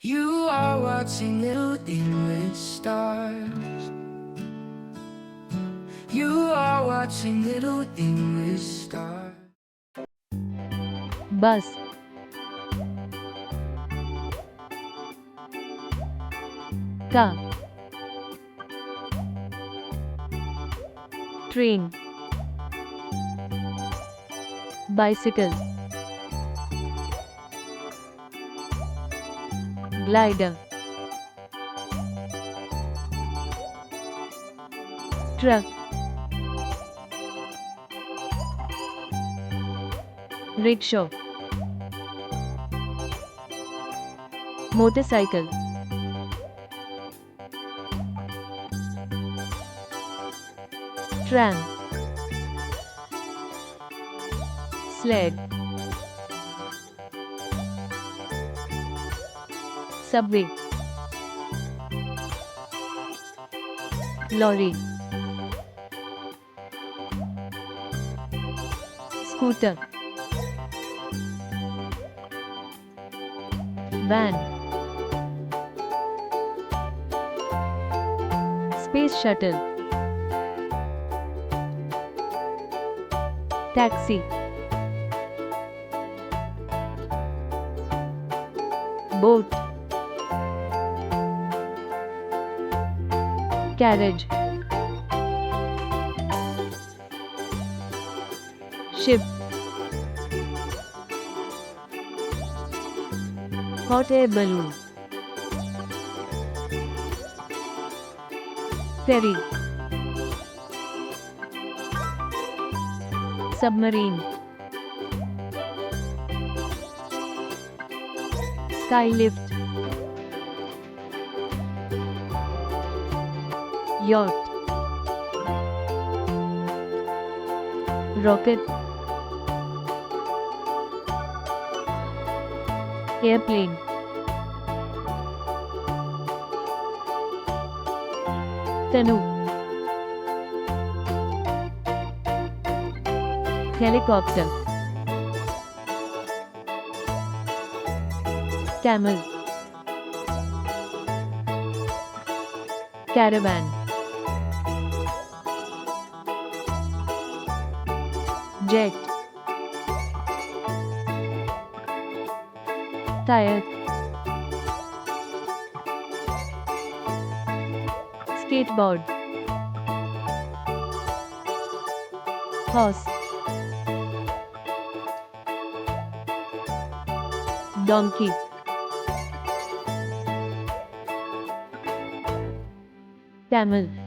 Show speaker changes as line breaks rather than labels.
You are watching little English stars. You are watching little English stars.
bus, car, train, bicycle, glider, truck, rickshaw, motorcycle, tram, sled, subway, lorry, scooter, van, space shuttle, taxi, boat, carriage, ship, hot air balloon, ferry, submarine, skylift, yacht, rocket, airplane, canoe, helicopter, camel, caravan, jet, tire, skateboard, horse, donkey, camel.